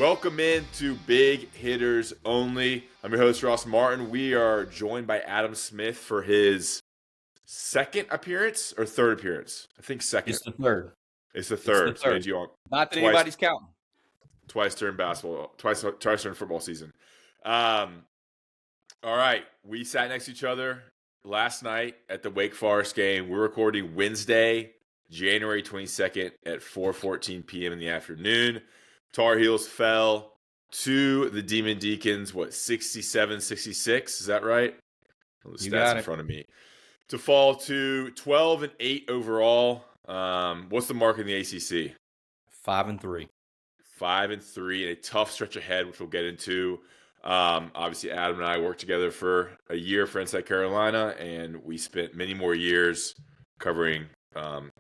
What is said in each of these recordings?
Welcome in to Big Hitters Only. I'm your host, Ross Martin. We are joined by Adam Smith for his second appearance or third appearance? I think second. It's the third. It's the third. So we had you on Not that anybody's counting. Twice during basketball, twice during football season. All right. We sat next to each other last night at the Wake Forest game. We're recording Wednesday, January 22nd at 4:14 p.m. in the afternoon. Tar Heels fell to the Demon Deacons, 67-66? Is that right? The stats in front of me. To fall to 12-8 overall. What's the mark in the ACC? 5-3. 5-3, and a tough stretch ahead, which we'll get into. Obviously, Adam and I worked together for a year for Inside Carolina, and we spent many more years covering the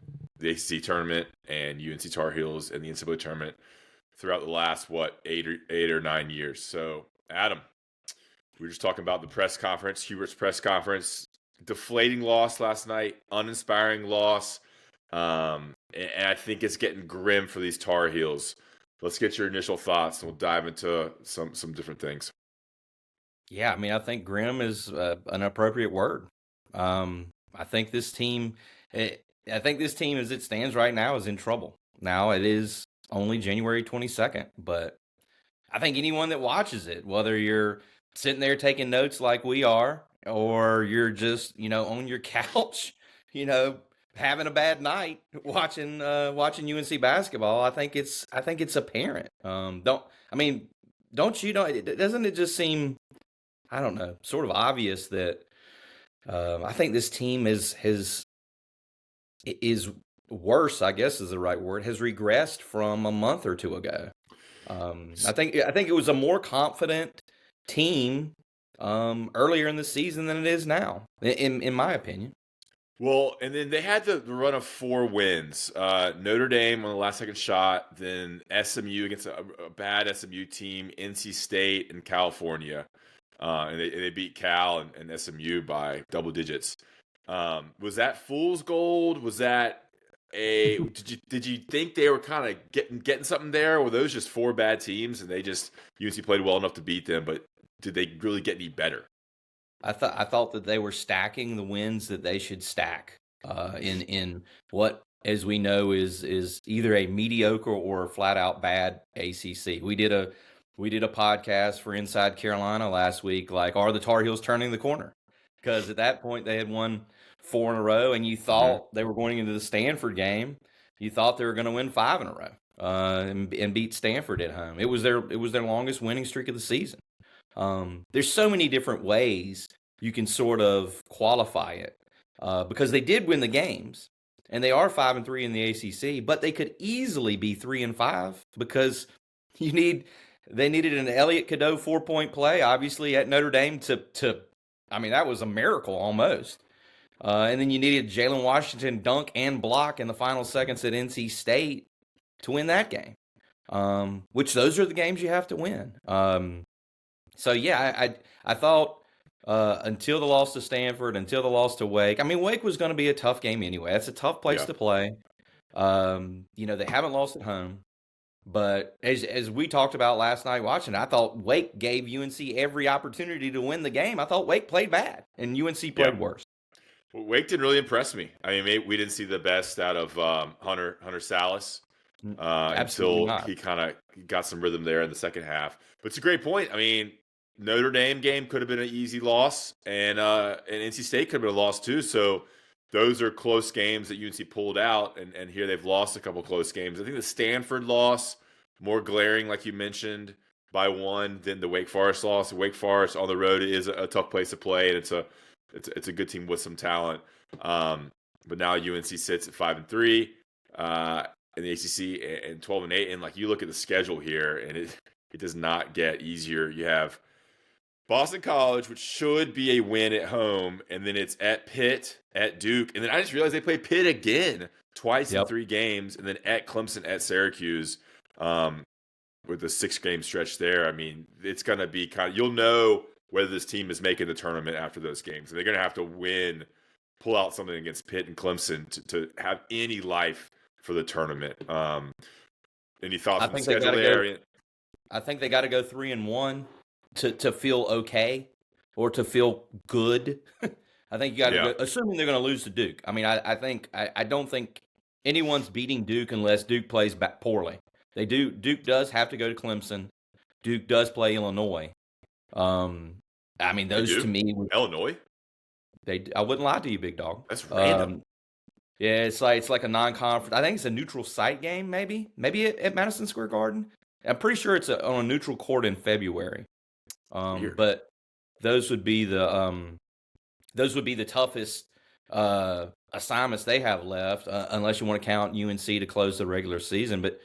ACC tournament and UNC Tar Heels and the NCAA tournament throughout the last, 8 or 9 years. So, Adam, we were just talking about the press conference, Hubert's press conference. Deflating loss last night, uninspiring loss. And I think it's getting grim for these Tar Heels. Let's get your initial thoughts, and we'll dive into some different things. Yeah, I mean, I think grim is an appropriate word. I think this team, as it stands right now, is in trouble. Now, it is only January 22nd, but I think anyone that watches it, whether you're sitting there taking notes like we are, or you're just, on your couch, having a bad night watching UNC basketball, I think it's apparent. Doesn't it just seem, I don't know, sort of obvious that I think this team is worse, I guess is the right word, has regressed from a month or two ago. I think it was a more confident team earlier in the season than it is now, in my opinion. Well, and then they had the run of 4 wins. Notre Dame on the last second shot, then SMU against a bad SMU team, NC State, and California. And they beat Cal and SMU by double digits. Was that fool's gold? Was that did you think they were kind of getting something there? Or were those just 4 bad teams and UNC played well enough to beat them, but did they really get any better? I thought that they were stacking the wins that they should stack in what, as we know, is either a mediocre or a flat out bad ACC. We did a podcast for Inside Carolina last week, like, are the Tar Heels turning the corner? Because at that point they had won 4 in a row, and you thought they were going into the Stanford game. You thought they were going to win 5 in a row and beat Stanford at home. It was their longest winning streak of the season. There's so many different ways you can sort of qualify it because they did win the games, and they are 5-3 in the ACC, but they could easily be 3-5 because they needed an Elliott Cadeau 4-point play, obviously at Notre Dame that was a miracle almost. And then you needed Jalen Washington dunk and block in the final seconds at NC State to win that game, which those are the games you have to win. So, yeah, I thought until the loss to Stanford, until the loss to Wake, Wake was going to be a tough game anyway. That's a tough place to play. They haven't lost at home. But as we talked about last night watching, I thought Wake gave UNC every opportunity to win the game. I thought Wake played bad, and UNC played worse. Well, Wake didn't really impress me. We didn't see the best out of Hunter Salas until he kind of got some rhythm there in the second half. But it's a great point. Notre Dame game could have been an easy loss, and NC State could have been a loss too. So those are close games that UNC pulled out, and here they've lost a couple close games. I think the Stanford loss, more glaring, like you mentioned, by 1 than the Wake Forest loss. Wake Forest on the road is a tough place to play, and it's a good team with some talent. But now UNC sits at 5-3 in the ACC and 12-8, and like you look at the schedule here, and it does not get easier. You have Boston College, which should be a win at home, and then it's at Pitt, at Duke, and then I just realized they play Pitt again twice in 3 games, and then at Clemson, at Syracuse, with a 6-game stretch there. It's going to be you'll know whether this team is making the tournament after those games. And they're going to have to pull out something against Pitt and Clemson to have any life for the tournament. Any thoughts on the schedule there? I think they got to go 3-1 to feel okay or to feel good. I think you got to go, assuming they're going to lose to Duke. I mean, I don't think anyone's beating Duke unless Duke plays back poorly. Duke does have to go to Clemson. Duke does play Illinois. I mean, those to me Illinois. I wouldn't lie to you, big dog. That's random. Yeah, it's like a non-conference. I think it's a neutral site game, maybe at Madison Square Garden. I'm pretty sure it's on a neutral court in February. But those would be the toughest assignments they have left, unless you want to count UNC to close the regular season. But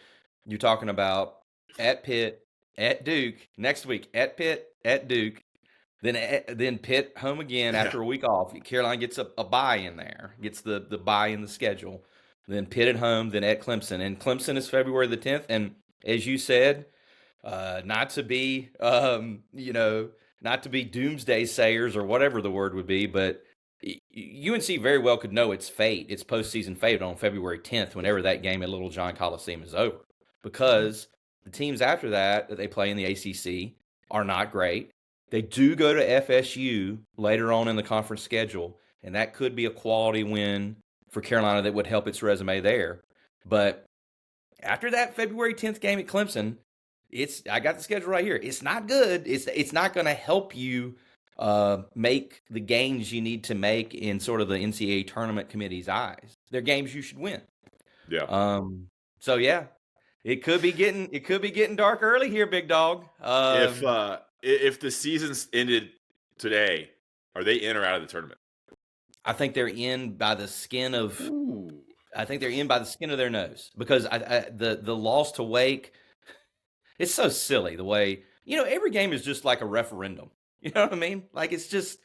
you're talking about at Pitt, at Duke next week, at Pitt, at Duke, then Pitt home again after a week off. Carolina gets a bye in there, gets the bye in the schedule. Then Pitt at home, then at Clemson, and Clemson is February the 10th. And as you said, not to be not to be doomsday sayers or whatever the word would be, but UNC very well could know its fate, its postseason fate on February 10th, whenever that game at Little John Coliseum is over, because the teams after that they play in the ACC are not great. They do go to FSU later on in the conference schedule, and that could be a quality win for Carolina that would help its resume there. But after that February 10th game at Clemson, I got the schedule right here. It's not good. It's not going to help you make the games you need to make in sort of the NCAA tournament committee's eyes. They're games you should win. Yeah. So yeah, it could be getting dark early here, big dog. If the season's ended today, are they in or out of the tournament? I think they're in by the skin of. Ooh. I think they're in by the skin of their nose, because the loss to Wake. It's so silly the way, every game is just like a referendum. You know what I mean? Like, it's just,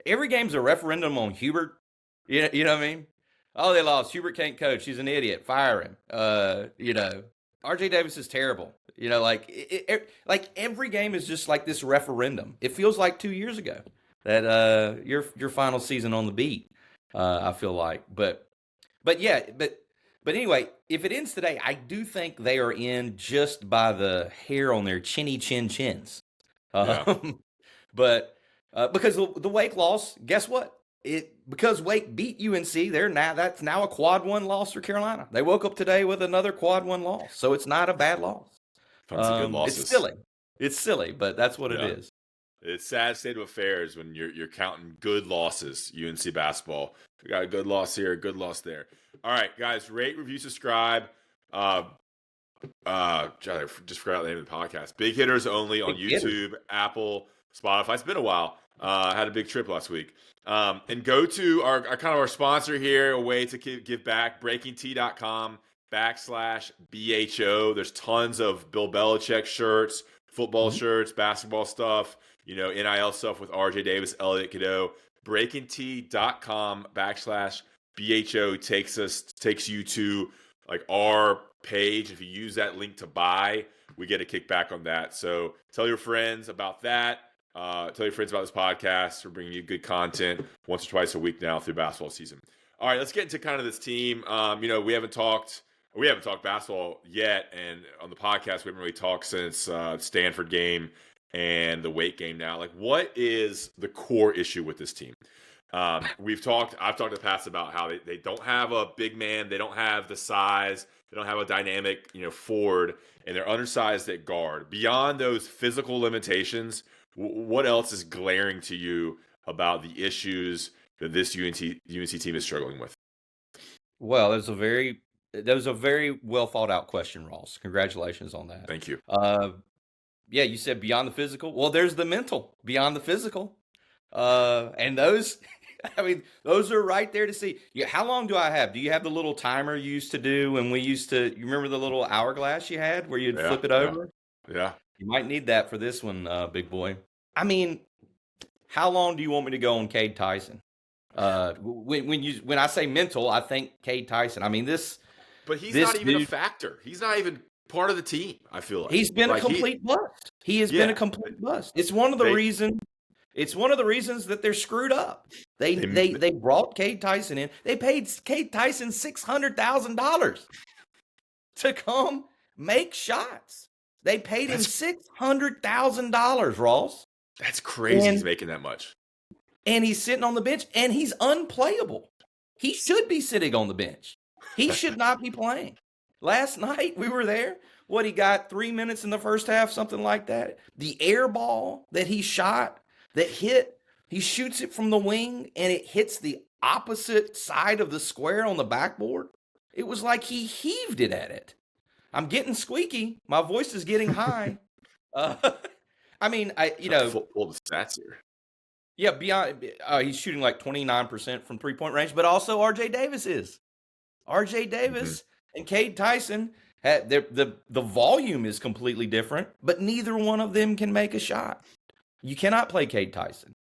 every game's a referendum on Hubert. You know what I mean? Oh, they lost. Hubert can't coach. He's an idiot. Fire him. RJ Davis is terrible. Like every game is just like this referendum. It feels like 2 years ago that your final season on the beat, I feel like. But anyway, if it ends today, I do think they are in just by the hair on their chins. But because the Wake loss, guess what? Because Wake beat UNC, that's now a quad 1 loss for Carolina. They woke up today with another quad 1 loss, so it's not a bad loss. Good losses. It's silly, but that's what it is. It's sad state of affairs when you're counting good losses. UNC basketball, we got a good loss here, a good loss there. All right, guys, rate, review, subscribe. I just forgot the name of the podcast. Big Hitters Only on YouTube, Apple, Spotify. It's been a while. I had a big trip last week. And go to our sponsor here, a way to give back, BreakingT.com/BHO. There's tons of Bill Belichick shirts, football shirts, basketball stuff, NIL stuff with RJ Davis, Elliott Cadeau. BreakingT.com/BHO takes you to like our page. If you use that link to buy, we get a kickback on that. So tell your friends about that. Tell your friends about this podcast. We're bringing you good content once or twice a week now through basketball season. All right, let's get into kind of this team. We haven't talked basketball yet, and on the podcast we haven't really talked since Stanford game and the Wake game. Now, like, what is the core issue with this team? I've talked in the past about how they don't have a big man, they don't have the size, they don't have a dynamic forward, and they're undersized at guard. Beyond those physical limitations, what else is glaring to you about the issues that this UNC team is struggling with? Well, that was a very well thought out question, Ross. Congratulations on that. Thank you. Yeah, you said beyond the physical. Well, there's the mental beyond the physical. And those, those are right there to see. How long do I have? Do you have the little timer you used to do when you remember the little hourglass you had where you'd flip it over? Yeah. You might need that for this one, big boy. How long do you want me to go on Cade Tyson? When I say mental, I think Cade Tyson. But he's not even a factor. He's not even part of the team, I feel like. He's been a complete bust. He has been a complete bust. It's one of the reasons that they're screwed up. They brought Cade Tyson in. They paid Cade Tyson $600,000 to come make shots. They paid him $600,000, Ross. That's crazy. He's making that much. And he's sitting on the bench, and he's unplayable. He should be sitting on the bench. He should not be playing. Last night, we were there. What, he got 3 minutes in the first half, something like that. The air ball that he shot, that hit, he shoots it from the wing, and it hits the opposite side of the square on the backboard. It was like he heaved it at it. I'm getting squeaky. My voice is getting high. I mean, full the stats here. Yeah, beyond he's shooting like 29% from 3-point range, but also RJ Davis is. RJ Davis and Cade Tyson had the volume is completely different, but neither one of them can make a shot. You cannot play Cade Tyson.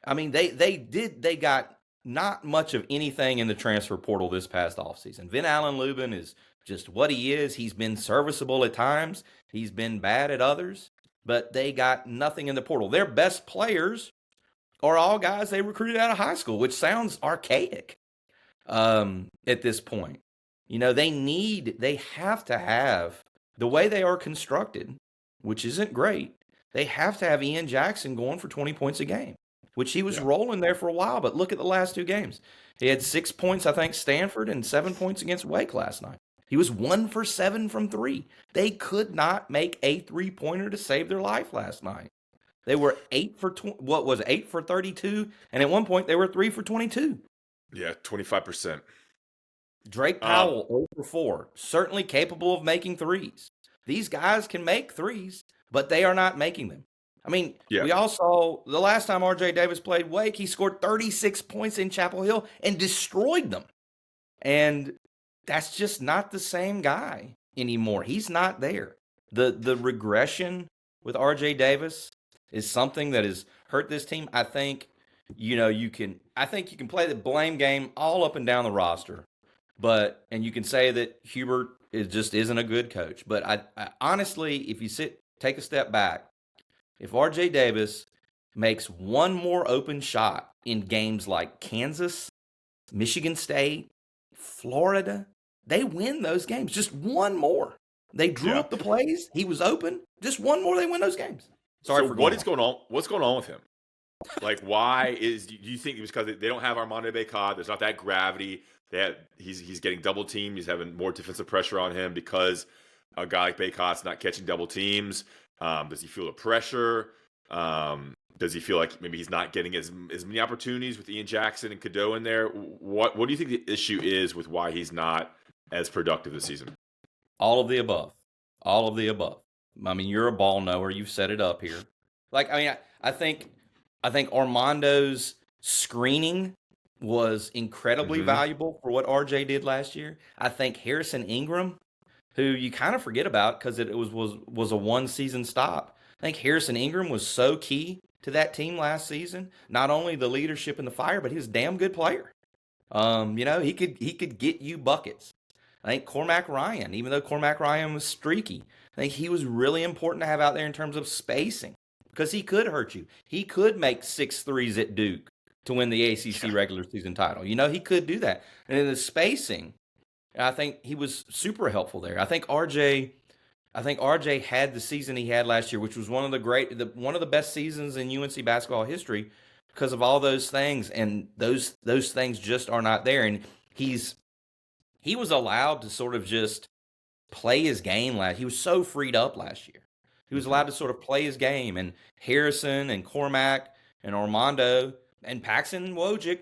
I mean, they got not much of anything in the transfer portal this past offseason. Vin Allen Lubin is just what he is. He's been serviceable at times. He's been bad at others, but they got nothing in the portal. Their best players are all guys they recruited out of high school, which sounds archaic at this point. You know, they have to have, the way they are constructed, which isn't great, they have to have Ian Jackson going for 20 points a game, which he was rolling there for a while, but look at the last 2 games. He had 6 points, I think, Stanford, and 7 points against Wake last night. He was 1 for 7 from 3. They could not make a 3-pointer to save their life last night. They were 8 for 32, and at one point they were 3 for 22. Yeah, 25%. Drake Powell 0 for 4, certainly capable of making threes. These guys can make threes, but they are not making them. I mean, we all saw the last time RJ Davis played Wake, he scored 36 points in Chapel Hill and destroyed them. And that's just not the same guy anymore. He's not there. The regression with RJ Davis is something that has hurt this team. I think, you can play the blame game all up and down the roster, and you can say that Hubert isn't a good coach. But I honestly, if you take a step back, if RJ Davis makes one more open shot in games like Kansas, Michigan State, Florida, they win those games. Just one more. They drew up the plays. He was open. Just one more, they win those games. Sorry for what's going on with him? Like, why do you think it was because they don't have Armando Bacot? There's not that gravity. He's getting double teamed. He's having more defensive pressure on him because a guy like Bacot's not catching double teams. Does he feel the pressure? Does he feel like maybe he's not getting as many opportunities with Ian Jackson and Cadeau in there? What do you think the issue is with why he's not as productive this season? All of the above. All of the above. I mean, you're a ball knower. You've set it up here. I think Armando's screening was incredibly valuable for what RJ did last year. I think Harrison Ingram, who you kind of forget about because it was a one-season stop. I think Harrison Ingram was so key to that team last season. Not only the leadership and the fire, but he was a damn good player. He could get you buckets. I think Cormac Ryan, even though Cormac Ryan was streaky, I think he was really important to have out there in terms of spacing because he could hurt you. He could make 6 threes at Duke to win the ACC regular season title. He could do that. And in the spacing, I think he was super helpful there. I think RJ had the season he had last year, which was one of the best seasons in UNC basketball history because of all those things, and those things just are not there. And he was allowed to sort of just play his game he was so freed up last year. He was allowed to sort of play his game, and Harrison and Cormac and Armando and Paxson Wojcik,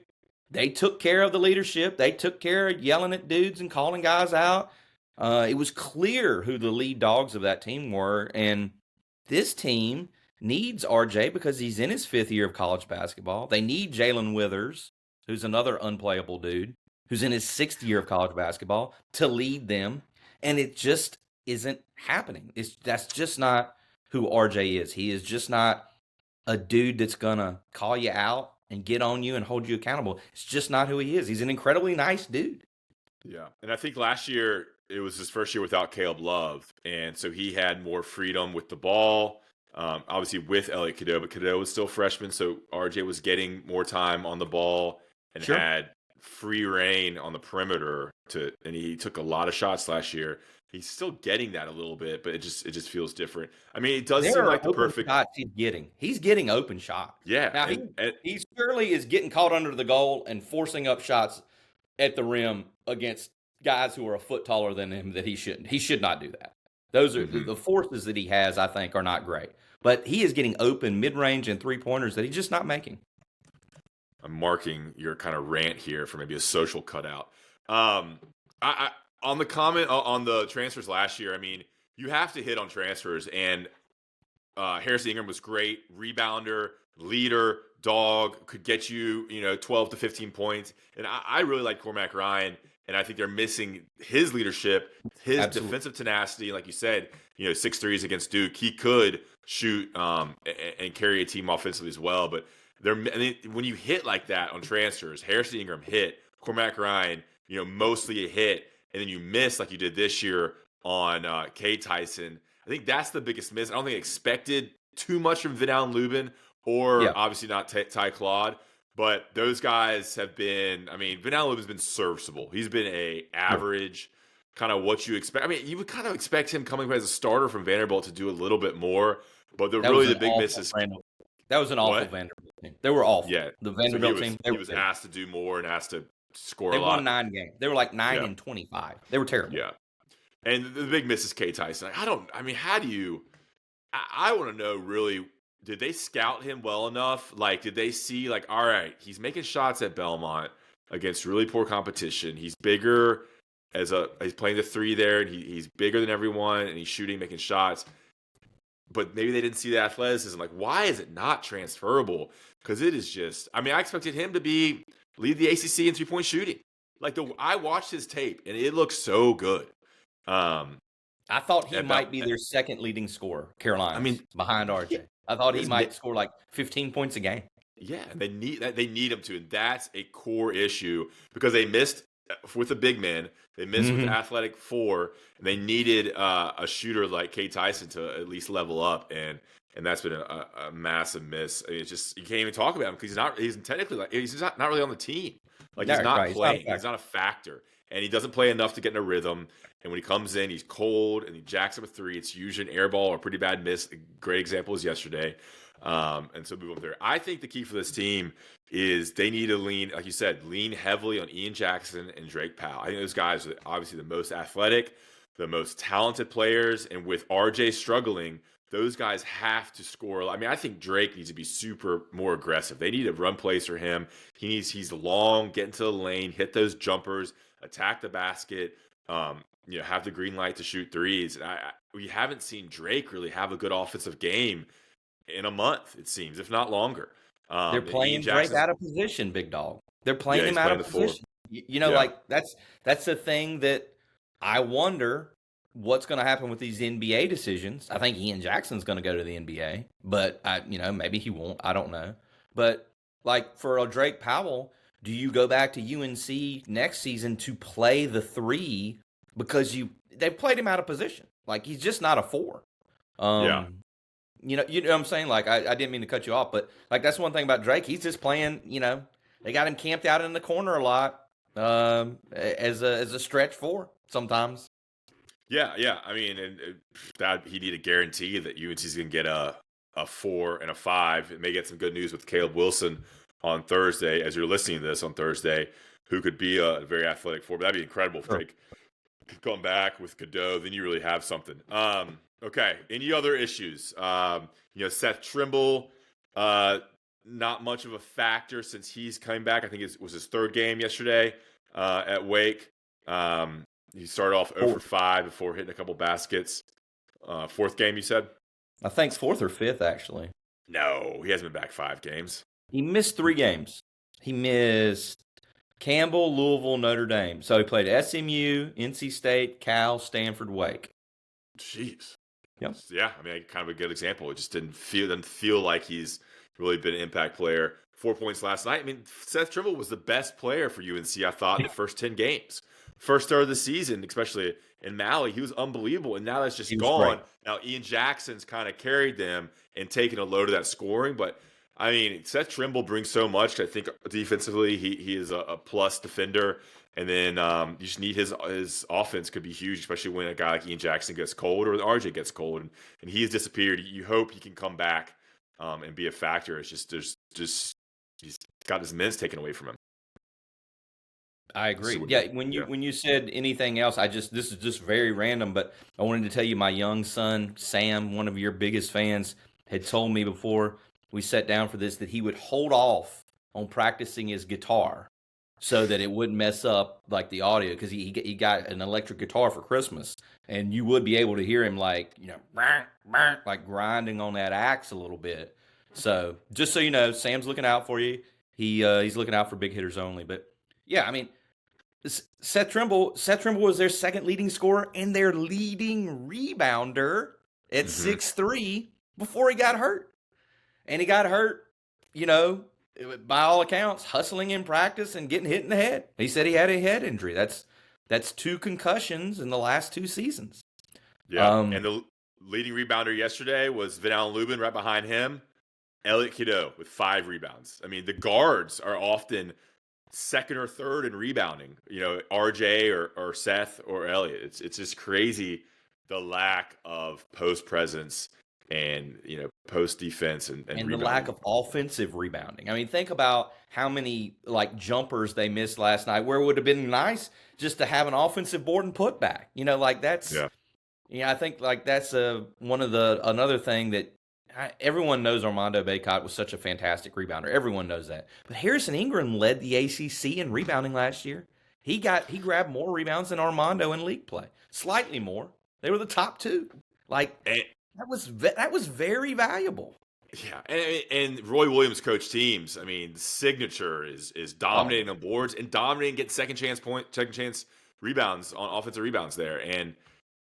they took care of the leadership. They took care of yelling at dudes and calling guys out. It was clear who the lead dogs of that team were, and this team needs RJ because he's in his 5th year of college basketball. They need Jalen Withers, who's another unplayable dude, who's in his 6th year of college basketball, to lead them, and it just isn't happening. That's just not who RJ is. He is just not a dude that's going to call you out and get on you and hold you accountable. It's just not who he is. He's an incredibly nice dude. Yeah, and I think last year it was his first year without Caleb Love, and so he had more freedom with the ball, obviously with Elliot Cadeau, but Cadeau was still freshman, so RJ was getting more time on the ball and had free reign on the perimeter and he took a lot of shots last year. He's still getting that a little bit, but it just feels different. I mean, it does seem like the perfect shots he's getting. He's getting open shots. Yeah. Now he surely is getting caught under the goal and forcing up shots at the rim against guys who are a foot taller than him that he shouldn't. He should not do that. Those are the forces that he has, I think, are not great. But he is getting open mid-range and three-pointers that he's just not making. I'm marking your kind of rant here for maybe a social cutout. On the comment on the transfers last year, I mean, you have to hit on transfers, and Harrison Ingram was great, rebounder, leader, dog, could get you, 12 to 15 points. And I really like Cormac Ryan, and I think they're missing his leadership, his defensive tenacity. Like you said, 6 threes against Duke. He could shoot and carry a team offensively as well. But when you hit like that on transfers, Harrison Ingram hit, Cormac Ryan, mostly a hit, and then you miss like you did this year on K. Tyson. I think that's the biggest miss. I don't think I expected too much from Van Allen Lubin or obviously not Ty Claude, but those guys have been, I mean, Van Allen Lubin's been serviceable. He's been a average, kind of what you expect. I mean, you would kind of expect him coming as a starter from Vanderbilt to do a little bit more, but the big miss is that was an awful Vanderbilt team. They were awful. Yeah, the Vanderbilt team. He was asked to do more and asked to score a lot. They won 9 games. They were like 9 and 25. They were terrible. Yeah. And the big miss is K. Tyson. How do you – I want to know really, did they scout him well enough? Like, did they see, like, all right, he's making shots at Belmont against really poor competition. He's bigger he's playing the 3 there, and he's bigger than everyone, and he's shooting, making shots. But maybe they didn't see the athleticism. Like, why is it not transferable? Because it is just – I mean, I expected him to lead the ACC in three-point shooting. Like, I watched his tape, and it looks so good. I thought he might be their second leading scorer, Carolina. I mean, behind RJ. Yeah, I thought he might score like 15 points a game. Yeah, they need him to, and that's a core issue because they missed with the big men, they missed with the athletic 4, and they needed a shooter like K. Tyson to at least level up, and that's been a massive miss. I mean, it's just you can't even talk about him because he's technically he's not really on the team. Like he's not playing, he's not a factor, and he doesn't play enough to get in a rhythm. And when he comes in, he's cold and he jacks up a 3. It's usually an air ball or a pretty bad miss. A great example is yesterday. And so move up there. I think the key for this team is they need to lean, like you said, lean heavily on Ian Jackson and Drake Powell. I think those guys are obviously the most athletic, the most talented players. And with RJ struggling, those guys have to score. I mean, I think Drake needs to be more aggressive. They need to run plays for him. He's long, get into the lane, hit those jumpers, attack the basket. Have the green light to shoot threes. We haven't seen Drake really have a good offensive game in a month, it seems, if not longer. They're playing Drake out of position, big dog. They're playing him out of position. Like that's the thing that I wonder what's going to happen with these NBA decisions. I think Ian Jackson's going to go to the NBA, but maybe he won't. I don't know. But like for a Drake Powell, do you go back to UNC next season to play the 3 because they've played him out of position? Like he's just not a 4. You know what I'm saying? Like I didn't mean to cut you off, but like that's one thing about Drake. He's just playing. They got him camped out in the corner a lot as a stretch 4 sometimes. Yeah. I mean, that he need a guarantee that UNC's going to get a 4 and a 5. It may get some good news with Caleb Wilson on Thursday, as you're listening to this on Thursday, who could be a very athletic 4. But that'd be incredible if Drake could come back with Cadeau. Then you really have something. Okay. Any other issues? Seth Trimble, not much of a factor since he's coming back. I think it was his 3rd game yesterday at Wake. He started off 0 for 5 before hitting a couple baskets. 4th game, you said? I think 4th or 5th, actually. No, he hasn't been back 5 games. He missed 3 games. He missed Campbell, Louisville, Notre Dame. So he played SMU, NC State, Cal, Stanford, Wake. Jeez. Yep. Yeah, I mean, kind of a good example. It just didn't feel like he's really been an impact player. 4 points last night. I mean, Seth Trimble was the best player for UNC, I thought, in the first 10 games. First start of the season, especially in Maui, he was unbelievable. And now that's just gone. Now, Ian Jackson's kind of carried them and taken a load of that scoring. But I mean, Seth Trimble brings so much. I think defensively, he is a plus defender, and then you just need his offense could be huge, especially when a guy like Ian Jackson gets cold or RJ gets cold, and he has disappeared. You hope he can come back and be a factor. It's just he's got his minutes taken away from him. I agree. Yeah, when you said anything else, this is just very random, but I wanted to tell you my young son Sam, one of your biggest fans, had told me before we sat down for this that he would hold off on practicing his guitar so that it wouldn't mess up like the audio, because he got an electric guitar for Christmas, and you would be able to hear him like like grinding on that axe a little bit. So just so you know, Sam's looking out for you. He's looking out for big hitters only. But yeah, I mean, Seth Trimble was their second leading scorer and their leading rebounder at 6'3" before he got hurt. And he got hurt, by all accounts, hustling in practice and getting hit in the head. He said he had a head injury. That's 2 concussions in the last 2 seasons. Yeah, and the leading rebounder yesterday was Vin Allen-Lubin. Right behind him, Elliot Cadeau with 5 rebounds. I mean, the guards are often second or third in rebounding. RJ or Seth or Elliot. It's just crazy the lack of post presence and post defense and the lack of offensive rebounding. I mean, think about how many jumpers they missed last night, where it would have been nice just to have an offensive board and put back. That's I think that's another thing that everyone knows. Armando Bacot was such a fantastic rebounder. Everyone knows that. But Harrison Ingram led the ACC in rebounding last year. He grabbed more rebounds than Armando in league play, slightly more. They were the top 2. That was very valuable. Yeah, and Roy Williams coached teams. I mean, the signature is dominating on boards and dominating, getting second chance rebounds on offensive rebounds there, and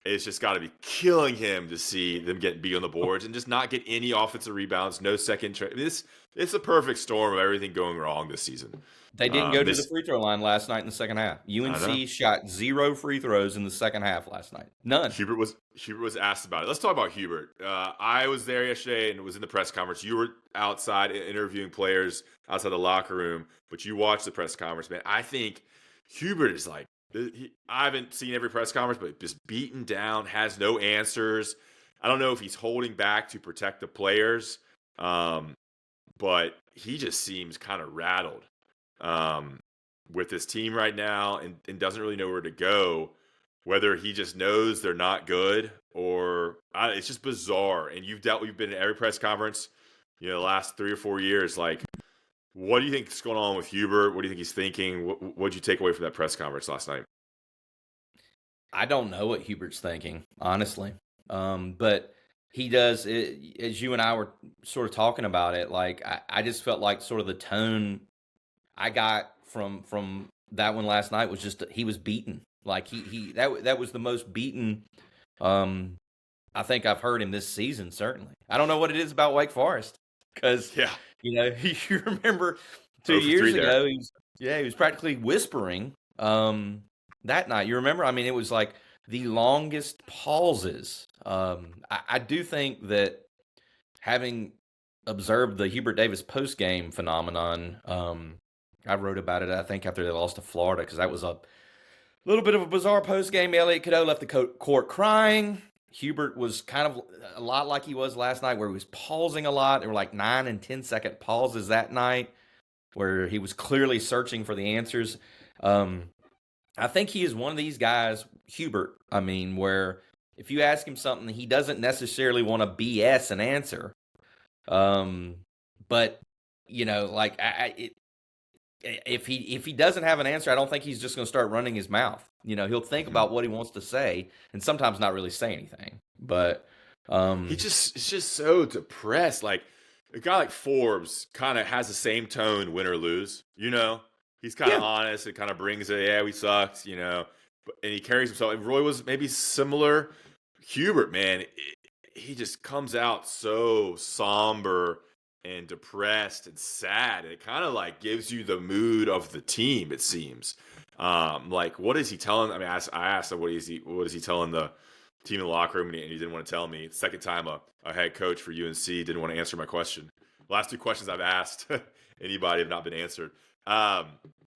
it's just got to be killing him to see them getting beat on the boards and just not get any offensive rebounds, no second. It's a perfect storm of everything going wrong this season. They didn't go to the free throw line last night in the second half. UNC shot 0 free throws in the second half last night. None. Hubert was asked about it. Let's talk about Hubert. I was there yesterday and was in the press conference. You were outside interviewing players outside the locker room, but you watched the press conference, man. I think Hubert is I haven't seen every press conference, but just beaten down, has no answers. I don't know if he's holding back to protect the players, but he just seems kind of rattled with this team right now and doesn't really know where to go, whether he just knows they're not good or it's just bizarre. And you've been in every press conference, the last 3 or 4 years. What do you think is going on with Hubert? What do you think he's thinking? What did you take away from that press conference last night? I don't know what Hubert's thinking, honestly. But he does, as you and I were sort of talking about it, I just felt like sort of the tone I got from that one last night was just he was beaten. That was the most beaten I think I've heard him this season, certainly. I don't know what it is about Wake Forest, because you remember 2 years ago he was practically whispering that night. You remember? I mean, it was like the longest pauses. I do think that, having observed the Hubert Davis post-game phenomenon, I wrote about it, I think, after they lost to Florida, because that was a little bit of a bizarre post-game. Elliot Cadeau left the court crying. Hubert was kind of a lot like he was last night, where he was pausing a lot. There were 9 and 10-second pauses that night where he was clearly searching for the answers. I think he is one of these guys, Hubert, where if you ask him something, he doesn't necessarily want to BS an answer. But, if he doesn't have an answer, I don't think he's just going to start running his mouth. He'll think about what he wants to say and sometimes not really say anything. But it's just so depressed. A guy like Forbes kind of has the same tone, win or lose. He's kind of honest. It kind of brings it. Yeah, we sucked. And he carries himself. And Roy was maybe similar. Hubert, man, he just comes out so somber and depressed and sad. It kind of gives you the mood of the team, it seems. What is he telling? I asked him, what is he telling the team in the locker room, and he didn't want to tell me. Second time a head coach for UNC didn't want to answer my question. last two questions I've asked anybody have not been answered.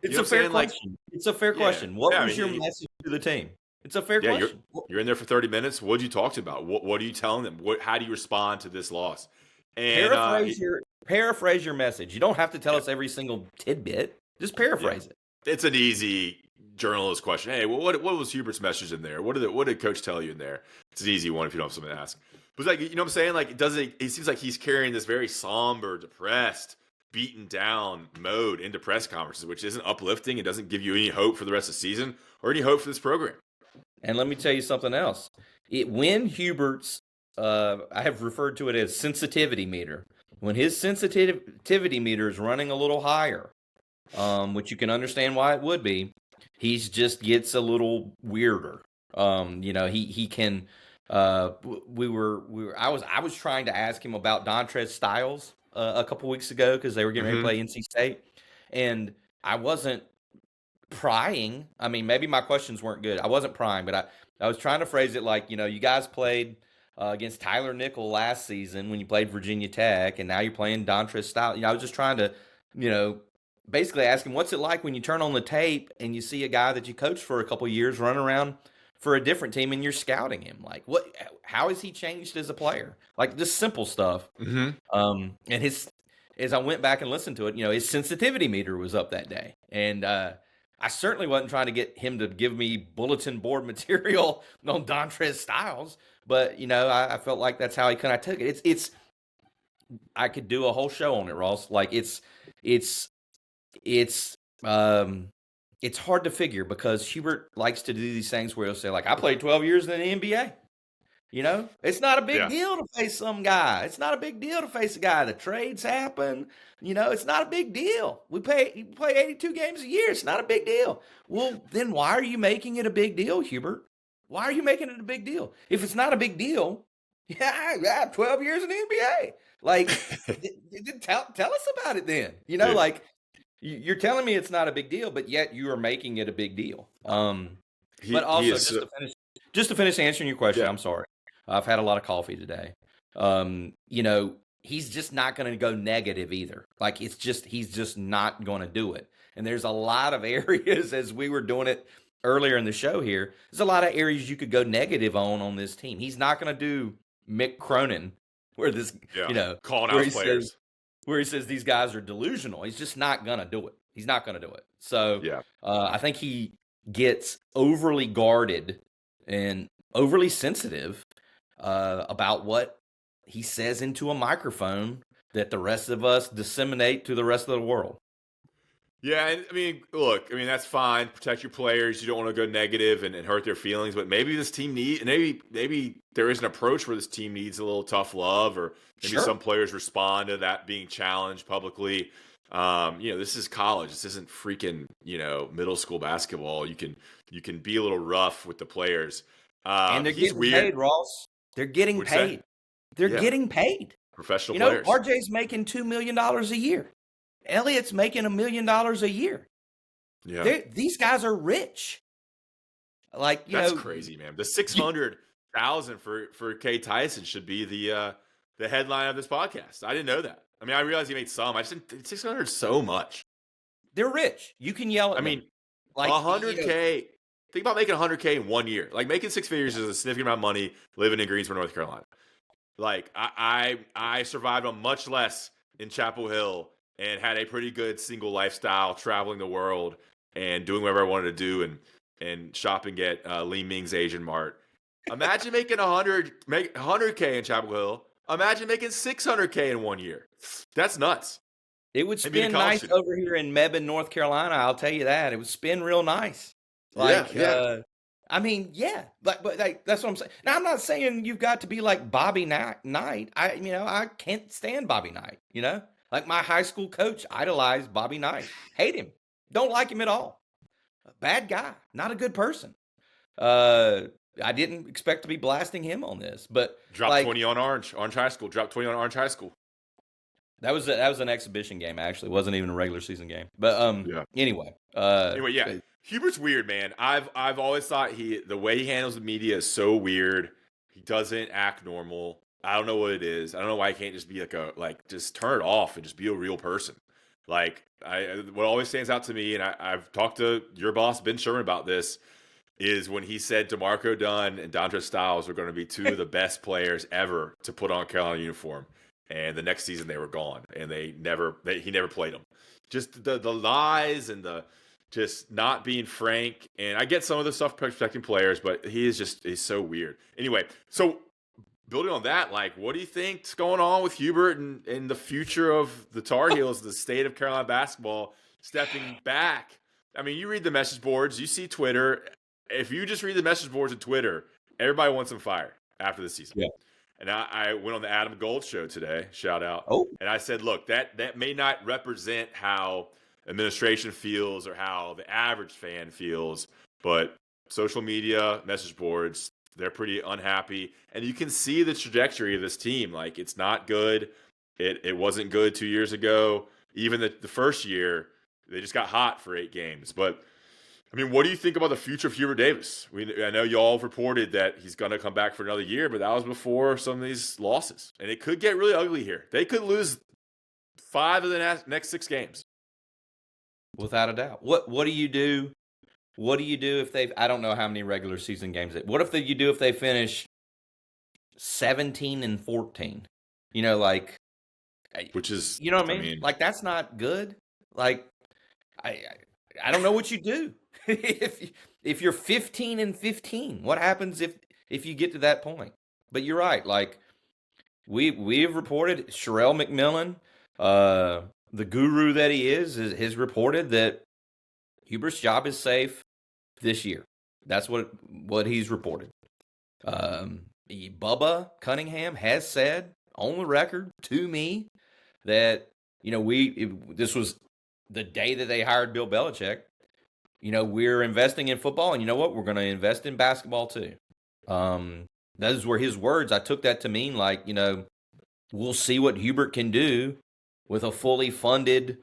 It's a fair question. It's a fair question. What was your message to the team? It's a fair question. You're in there for 30 minutes. What did you talk about? What are you telling them? How do you respond to this loss? And paraphrase your message. You don't have to tell us every single tidbit. Just paraphrase it. It's an easy journalist question. Hey, what was Hubert's message in there? What did Coach tell you in there? It's an easy one if you don't have something to ask. But like, you know what I'm saying? Like, it seems like he's carrying this very somber, depressed, beaten down mode into press conferences, which isn't uplifting. It doesn't give you any hope for the rest of the season or any hope for this program. And let me tell you something else. When Hubert's, I have referred to it as sensitivity meter, when his sensitivity meter is running a little higher, which you can understand why it would be, he just gets a little weirder. He can. I was trying to ask him about Dontrez Styles a couple weeks ago because they were getting ready to play NC State, and I wasn't prying. I mean, maybe my questions weren't good. I wasn't prying, but I was trying to phrase it like, you guys played against Tyler Nickel last season when you played Virginia Tech, and now you're playing Dontrez Styles. I was just trying to, basically ask him, what's it like when you turn on the tape and you see a guy that you coached for a couple of years run around for a different team and you're scouting him? Like, how has he changed as a player? Like, just simple stuff. And as I went back and listened to it, his sensitivity meter was up that day. And I certainly wasn't trying to get him to give me bulletin board material on Dontrez Styles, but I felt like that's how he kind of took it. It's I could do a whole show on it, Ross. Like it's hard to figure because Hubert likes to do these things where he'll say, like, I played 12 years in the NBA. It's not a big deal to face some guy. It's not a big deal to face a guy. The trades happen. It's not a big deal. We play 82 games a year. It's not a big deal. Well, then why are you making it a big deal, Hubert? Why are you making it a big deal? If it's not a big deal, I have 12 years in the NBA. Like, tell us about it then. Like, you're telling me it's not a big deal, but yet you are making it a big deal. But also, just to finish answering your question, I'm sorry. I've had a lot of coffee today. He's just not going to go negative either. Like, he's just not going to do it. And there's a lot of areas, as we were doing it earlier in the show here, there's a lot of areas you could go negative on this team. He's not going to do Mick Cronin, where calling out players. Where he says these guys are delusional. He's just not going to do it. He's not going to do it. So I think he gets overly guarded and overly sensitive about what he says into a microphone that the rest of us disseminate to the rest of the world. Yeah, I mean, look, that's fine. Protect your players. You don't want to go negative and hurt their feelings. But maybe this team maybe there is an approach where this team needs a little tough love, or maybe some players respond to that being challenged publicly. This is college. This isn't freaking middle school basketball. You can be a little rough with the players. And they're getting paid, Ross. They're getting paid. They're getting paid. Professional players. RJ's making $2 million a year. Elliot's making $1 million a year. Yeah, these guys are rich. Like, that's crazy, man. The 600,000 for K Tyson should be the headline of this podcast. I didn't know that. I realized he made some. I just didn't. 600 is so much. They're rich. You can yell at them. Like 100K. Think about making 100K in 1 year. Like, making six figures is a significant amount of money living in Greensboro, North Carolina. Like, I survived on much less in Chapel Hill and had a pretty good single lifestyle, traveling the world and doing whatever I wanted to do and shopping at Li Ming's Asian Mart. Imagine making 100K in Chapel Hill. Imagine making 600K in 1 year. That's nuts. It would spin nice over here in Mebane, North Carolina. I'll tell you that. It would spin real nice. Like, but like, that's what I'm saying. Now, I'm not saying you've got to be like Bobby Knight. I can't stand Bobby Knight. Like, my high school coach idolized Bobby Knight. Hate him. Don't like him at all. Bad guy. Not a good person. I didn't expect to be blasting him on this, but drop 20 on Orange High School. Drop 20 on Orange High School. That was an exhibition game. Actually, it wasn't even a regular season game. But anyway, Hubert's weird, man. I've always thought the way he handles the media is so weird. He doesn't act normal. I don't know what it is. I don't know why he can't just be just turn it off and just be a real person. Like what always stands out to me, and I've talked to your boss Ben Sherman about this, is when he said DeMarco Dunn and Dontre Styles were going to be two of the best players ever to put on a Carolina uniform, and the next season they were gone, and he never played them. Just the lies and the just not being frank. And I get some of the stuff protecting players, but he's so weird. Anyway, so building on that, like, what do you think's going on with Hubert and the future of the Tar Heels, the state of Carolina basketball stepping back? I mean, you read the message boards, you see Twitter. If you just read the message boards and Twitter, everybody wants him fired after the season. Yeah. And I went on the Adam Gold show today, shout out. Oh. And I said, look, that may not represent how administration feels or how the average fan feels, but social media, message boards, they're pretty unhappy. And you can see the trajectory of this team. Like, it's not good. It wasn't good 2 years ago. Even the first year, they just got hot for 8 games. But I mean, what do you think about the future of Hubert Davis? I know y'all reported that he's going to come back for another year, but that was before some of these losses. And it could get really ugly here. They could lose 5 of the next 6 games. Without a doubt. What do you do? What do you do if I don't know how many regular season games. What if you do if they finish 17-14? You know, like, which is, you know what I mean? Like, that's not good. Like, I don't know what you do. if you're 15-15, what happens if you get to that point? But you're right. Like, we've reported Sherrell McMillan, the guru that he has reported that Hubert's job is safe this year. That's what he's reported. Bubba Cunningham has said on the record to me that, you know, this was the day that they hired Bill Belichick. You know, we're investing in football, and you know what? We're going to invest in basketball too. Those were his words. I took that to mean, like, you know, we'll see what Hubert can do with a fully funded,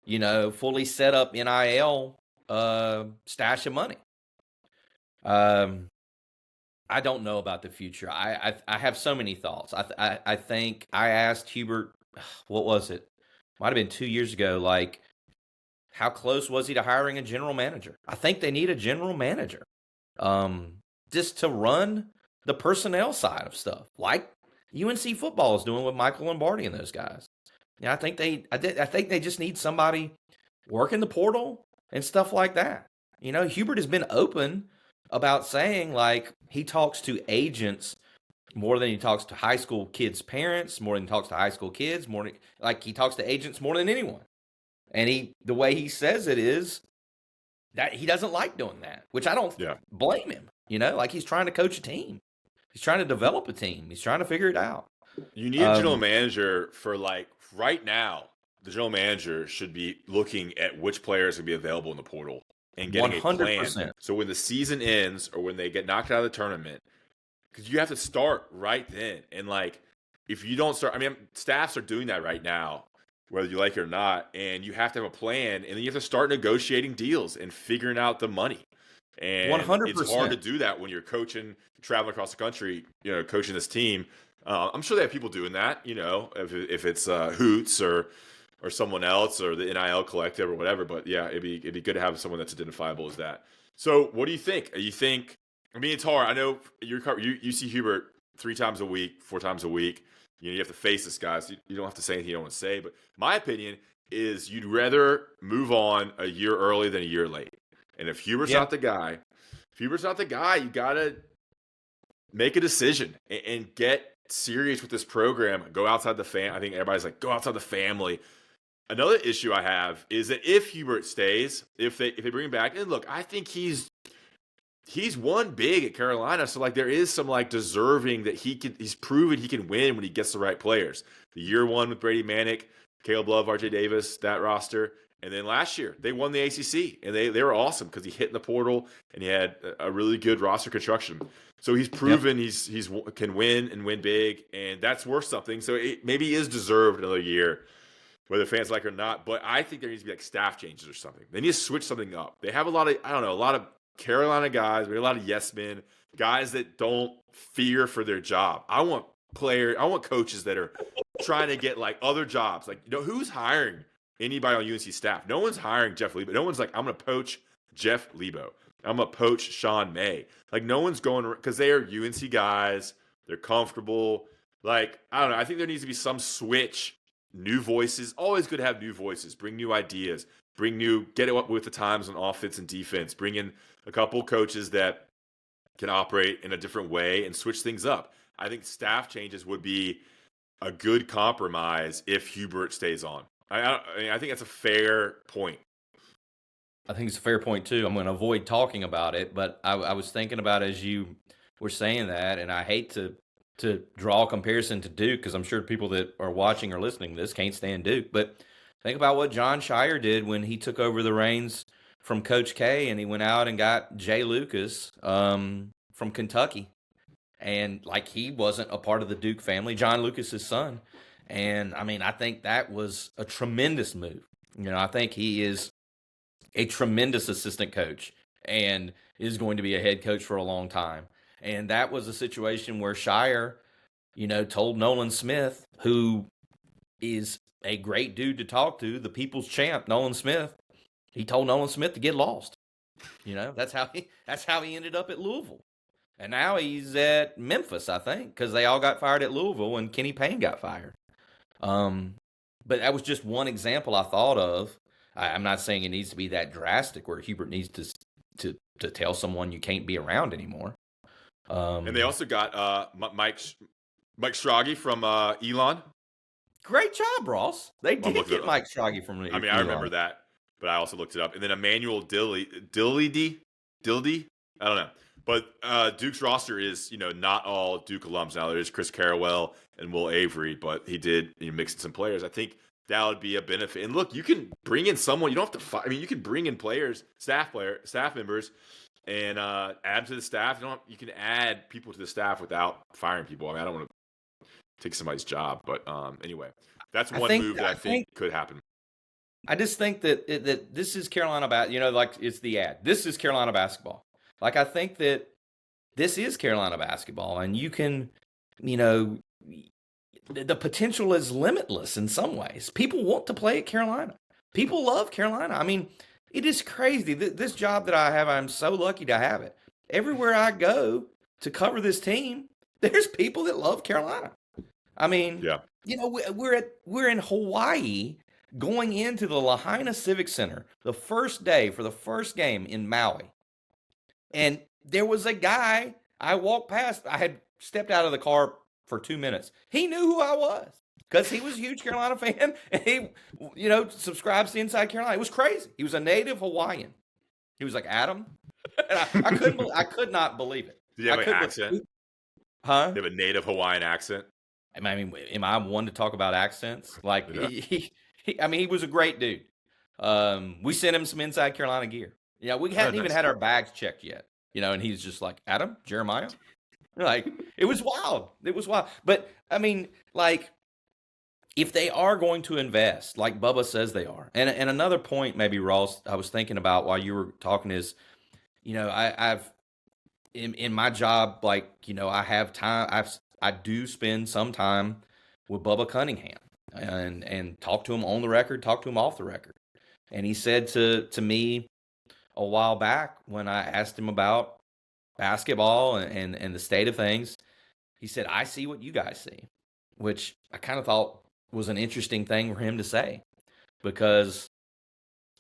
you know, fully set up NIL stash of money. I don't know about the future. I have so many thoughts. I think I asked Hubert, what was it? Might have been 2 years ago, like, how close was he to hiring a general manager? I think they need a general manager just to run the personnel side of stuff, like UNC football is doing with Michael Lombardi and those guys. Yeah, I think they just need somebody working the portal and stuff like that. You know, Hubert has been open about saying, like, he talks to agents more than he talks to high school kids' parents, more than he talks to high school kids, like he talks to agents more than anyone. And the way he says it is that he doesn't like doing that, which I don't blame him. You know, like, he's trying to coach a team. He's trying to develop a team. He's trying to figure it out. You need a general manager for, like, right now. The general manager should be looking at which players can be available in the portal and getting 100%. A plan. So when the season ends or when they get knocked out of the tournament, because you have to start right then. And, like, if you don't start, I mean, staffs are doing that right now, whether you like it or not, and you have to have a plan, and then you have to start negotiating deals and figuring out the money. And 100%. It's hard to do that when you're coaching, traveling across the country, you know, coaching this team. I'm sure they have people doing that, you know, if it's Hoots or someone else or the NIL collective or whatever. But yeah, it'd be good to have someone that's identifiable as that. So what do you think? You think? I mean, it's hard. I know you see Hubert 3 times a week, 4 times a week. You know, you have to face this guy. So you don't have to say anything you don't want to say. But my opinion is you'd rather move on a year early than a year late. And if Hubert's not the guy, you got to make a decision and get serious with this program. Go outside the I think everybody's like, go outside the family. Another issue I have is that if Hubert stays, if they bring him back, and look, I think he's won big at Carolina, so, like, there is some, like, deserving that he's proven he can win when he gets the right players. The year 1 with Brady Manick, Caleb Love, RJ Davis, that roster. And then last year, they won the ACC, and they were awesome because he hit in the portal, and he had a really good roster construction. So he's proven he's can win and win big, and that's worth something. So maybe he is deserved another year, whether fans like it or not. But I think there needs to be, like, staff changes or something. They need to switch something up. They have a lot of Carolina guys, a lot of yes men, guys that don't fear for their job. I want coaches that are trying to get like other jobs. Like, who's hiring anybody on UNC staff? No one's hiring Jeff Lebo. No one's like, I'm going to poach Jeff Lebo. I'm going to poach Sean May. Like, no one's going, because they are UNC guys. They're comfortable. Like, I don't know. I think there needs to be some switch. New voices. Always good to have new voices. Bring new ideas. Get it up with the times on offense and defense. Bring in a couple coaches that can operate in a different way and switch things up. I think staff changes would be a good compromise if Hubert stays on. I think that's a fair point. I think it's a fair point too. I'm going to avoid talking about it, but I was thinking about as you were saying that, and I hate to draw a comparison to Duke because I'm sure people that are watching or listening to this can't stand Duke, but think about what John Shire did when he took over the reins from Coach K, and he went out and got Jay Lucas from Kentucky. And like, he wasn't a part of the Duke family, John Lucas's son. And I mean, I think that was a tremendous move. I think he is a tremendous assistant coach and is going to be a head coach for a long time. And that was a situation where Shire, told Nolan Smith, who is a great dude to talk to, the people's champ, Nolan Smith. He told Nolan Smith to get lost. That's how he ended up at Louisville. And now he's at Memphis, I think, because they all got fired at Louisville and Kenny Payne got fired. But that was just one example I thought of. I'm not saying it needs to be that drastic where Hubert needs to tell someone you can't be around anymore. And they also got Mike Stragi from Elon. Great job, Ross. They did get Mike Stragi from Elon. I remember that, but I also looked it up. And then Emmanuel Dildy. I don't know. But Duke's roster is, not all Duke alums now. There's Chris Carrawell and Will Avery, but he did mix in some players. I think that would be a benefit. And look, you can bring in someone. You don't have to you can bring in staff members, and add to the staff. You can add people to the staff without firing people. I don't want to take somebody's job, but anyway, that's one move that I think could happen. I just think that this is Carolina like it's the ad. This is Carolina basketball. Like, I think that this is Carolina basketball, and you can, the potential is limitless in some ways. People want to play at Carolina. People love Carolina. I mean, it is crazy. This job that I have, I'm so lucky to have it. Everywhere I go to cover this team, there's people that love Carolina. I mean, yeah. We're in Hawaii going into the Lahaina Civic Center the first day for the first game in Maui. And there was a guy I walked past. I had stepped out of the car for 2 minutes. He knew who I was because he was a huge Carolina fan. And he, subscribes to Inside Carolina. It was crazy. He was a native Hawaiian. He was like, Adam? And I could not believe it. Did you have an accent? Huh? You have a native Hawaiian accent? I mean, am I one to talk about accents? Like, yeah. He was a great dude. We sent him some Inside Carolina gear. We hadn't even had our bags checked yet, and he's just like, Adam, Jeremiah? Like, it was wild. It was wild. But, I mean, like, if they are going to invest, like Bubba says they are, and another point maybe, Ross, I was thinking about while you were talking is, I've, in my job, like, I have time, I do spend some time with Bubba Cunningham and talk to him on the record, talk to him off the record. And he said to me a while back when I asked him about basketball and the state of things, he said, I see what you guys see, which I kind of thought was an interesting thing for him to say because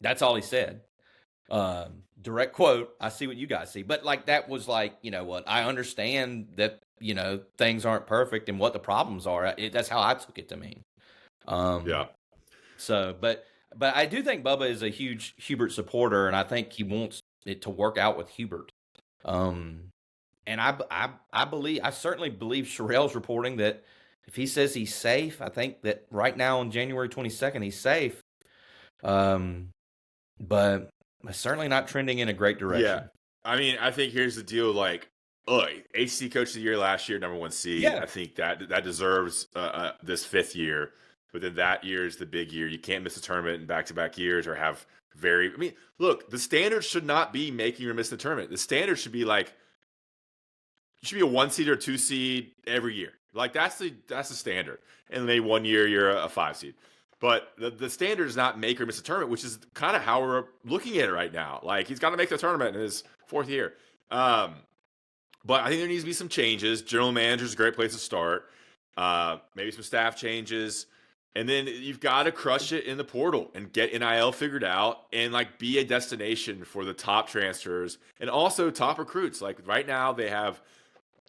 that's all he said. Direct quote, I see what you guys see. But like, that was like, what, I understand that, things aren't perfect and what the problems are. That's how I took it to mean. Yeah. So, but I do think Bubba is a huge Hubert supporter, and I think he wants it to work out with Hubert. And I certainly believe Sherelle's reporting that if he says he's safe, I think that right now on January 22nd, he's safe. But certainly not trending in a great direction. Yeah. I mean, I think here's the deal. Like, ACC Coach of the Year last year, number 1 seed. Yeah. I think that deserves this 5th year. But then that year is the big year. You can't miss a tournament in back-to-back years or have look, the standard should not be making or missing the tournament. The standard should be like, you should be a 1 seed or 2 seed every year. Like that's the standard. And maybe 1 year you're a 5 seed. But the standard is not make or miss a tournament, which is kind of how we're looking at it right now. Like he's got to make the tournament in his 4th year. But I think there needs to be some changes. General manager is a great place to start. Maybe some staff changes. And then you've got to crush it in the portal and get NIL figured out and like be a destination for the top transfers and also top recruits. Like right now they have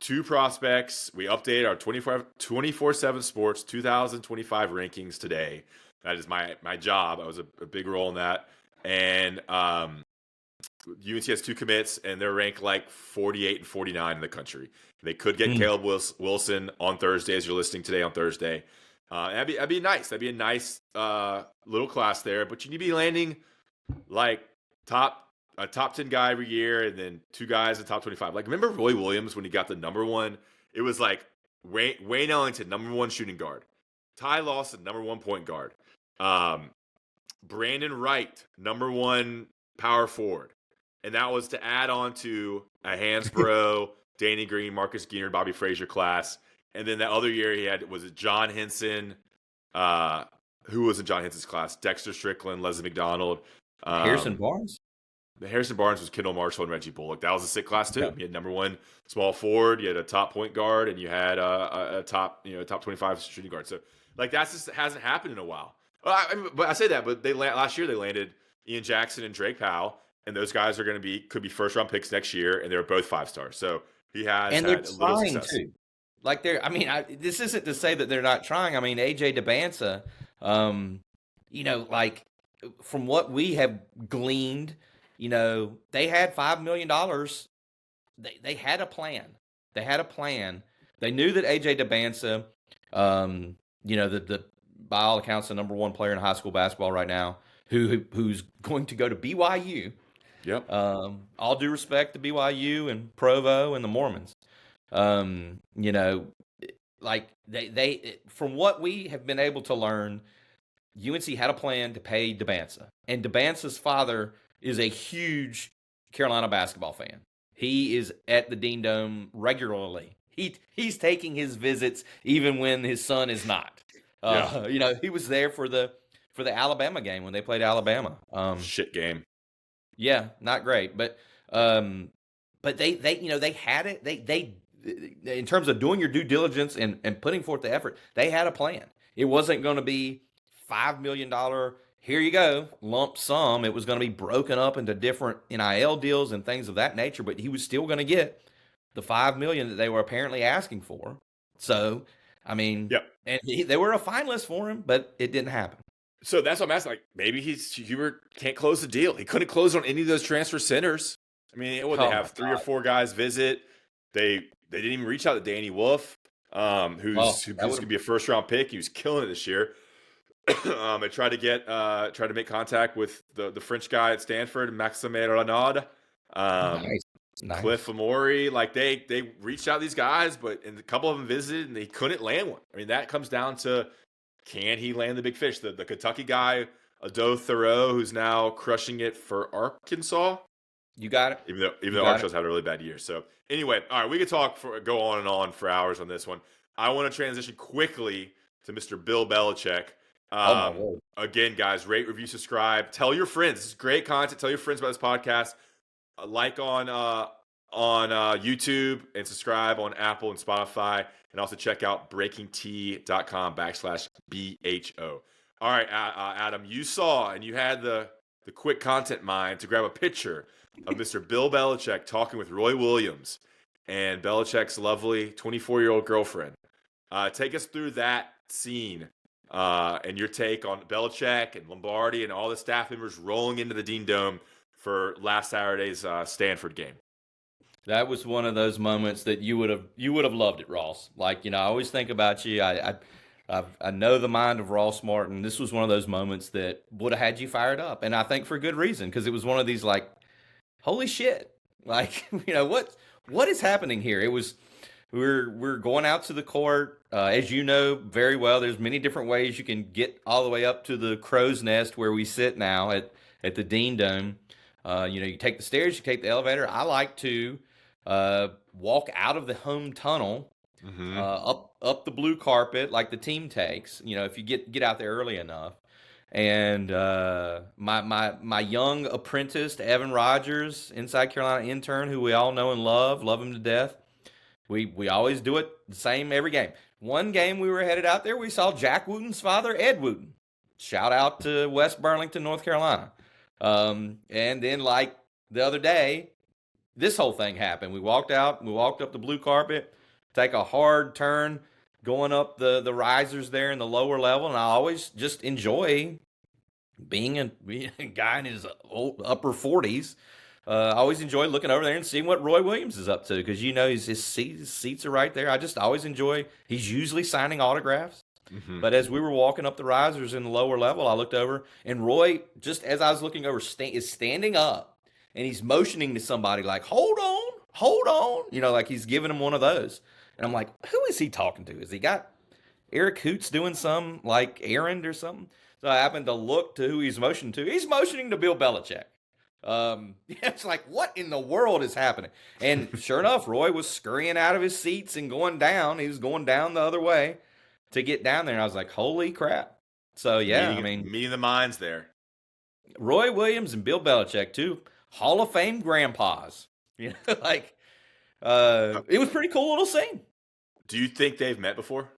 2 prospects. We updated our 24/7 Sports 2025 rankings today. That is my job. I was a big role in that. And UNC has 2 commits, and they're ranked like 48 and 49 in the country. They could get Caleb Wilson on Thursday, as you're listening today on Thursday. That'd be nice. That'd be a nice little class there. But you need to be landing like a top 10 guy every year, and then 2 guys in top 25. Like remember Roy Williams when he got the number 1? It was like Wayne Ellington, number 1 shooting guard. Ty Lawson, number 1 point guard. Brandon Wright, number 1 power forward. And that was to add on to a Hansbrough, Danny Green, Marcus Geener, Bobby Frazier class. And then that other year he had, was it John Henson? Who was in John Henson's class? Dexter Strickland, Leslie McDonald. Harrison Barnes? Harrison Barnes was Kendall Marshall and Reggie Bullock. That was a sick class too. Yeah. You had number 1 small forward, you had a top point guard, and you had a top 25 shooting guard. So like that just hasn't happened in a while. But I say that, but last year they landed Ian Jackson and Drake Powell, and those guys are going to could be 1st round picks next year, and they're both 5-stars. So he has and had they're a little trying success. too. Like this isn't to say that they're not trying. I mean, AJ DeBanza, like from what we have gleaned, they had $5 million. They had a plan. They knew that AJ DeBanza, the by all accounts the number 1 player in high school basketball right now, who's going to go to BYU. Yep. All due respect to BYU and Provo and the Mormons. Like they from what we have been able to learn, UNC had a plan to pay DeBanza, and DeBanza's father is a huge Carolina basketball fan. He is at the Dean Dome regularly. He's taking his visits even when his son is not. He was there for the Alabama game when they played Alabama. Shit game. Yeah, not great, but they had it. They in terms of doing your due diligence and putting forth the effort, they had a plan. It wasn't going to be $5 million, here you go, lump sum. It was going to be broken up into different NIL deals and things of that nature, but he was still going to get the $5 million that they were apparently asking for. So, I mean, yep. And they were a finalist for him, but it didn't happen. So that's what I'm asking. Like, maybe Hubert can't close the deal. He couldn't close on any of those transfer centers. I mean, they have 3 or 4 guys visit. They didn't even reach out to Danny Wolf, who's going to be a 1st round pick. He was killing it this year. I tried to make contact with the French guy at Stanford, Maxime Renaud, nice. Cliff Amori. Like they reached out to these guys, and a couple of them visited and they couldn't land one. I mean, that comes down to, can he land the big fish? The Kentucky guy, Ado Thoreau, who's now crushing it for Arkansas. You got it. Even though Arkansas had a really bad year. So anyway, all right, we could go on and on for hours on this one. I want to transition quickly to Mr. Bill Belichick. Again, guys, rate, review, subscribe. Tell your friends. This is great content. Tell your friends about this podcast. Like on YouTube and subscribe on Apple and Spotify. And also check out breakingt.com/BHO. All right, Adam, you saw and you had the quick content mind to grab a picture of Mr. Bill Belichick talking with Roy Williams and Belichick's lovely 24-year-old girlfriend. Take us through that scene and your take on Belichick and Lombardi and all the staff members rolling into the Dean Dome for last Saturday's Stanford game. That was one of those moments that you would have loved it, Ross. Like, I always think about you. I know the mind of Ross Martin. This was one of those moments that would have had you fired up, and I think for good reason, because it was one of these like, holy shit, like what is happening here? It was we're going out to the court, as you know very well. There's many different ways you can get all the way up to the crow's nest where we sit now at the Dean Dome. You take the stairs, you take the elevator. I like to walk out of the home tunnel, up up the blue carpet like the team takes, if you get out there early enough. And my young apprentice, Evan Rogers, Inside Carolina intern, who we all know and love him to death. We always do it the same every game. One game we were headed out there, we saw Jack Wooten's father, Ed Wooten. Shout out to West Burlington, North Carolina. And then like the other day, this whole thing happened. We walked up the blue carpet, take a hard turn, going up the risers there in the lower level, and I always just enjoy being a guy in his upper 40s. I always enjoy looking over there and seeing what Roy Williams is up to, because his seats are right there. I just always enjoy. He's usually signing autographs. Mm-hmm. But as we were walking up the risers in the lower level, I looked over, and Roy, just as I was looking over, is standing up, and he's motioning to somebody like, hold on, like he's giving him one of those. And I'm like, who is he talking to? Has he got Eric Hoots doing some like errand or something? So I happened to look to who he's motioning to. He's motioning to Bill Belichick. It's like, what in the world is happening? And sure enough, Roy was scurrying out of his seats and going down. He was going down the other way to get down there. And I was like, holy crap. So, yeah, meeting the minds there. Roy Williams and Bill Belichick, two Hall of Fame grandpas. It was pretty cool little scene. Do you think they've met before?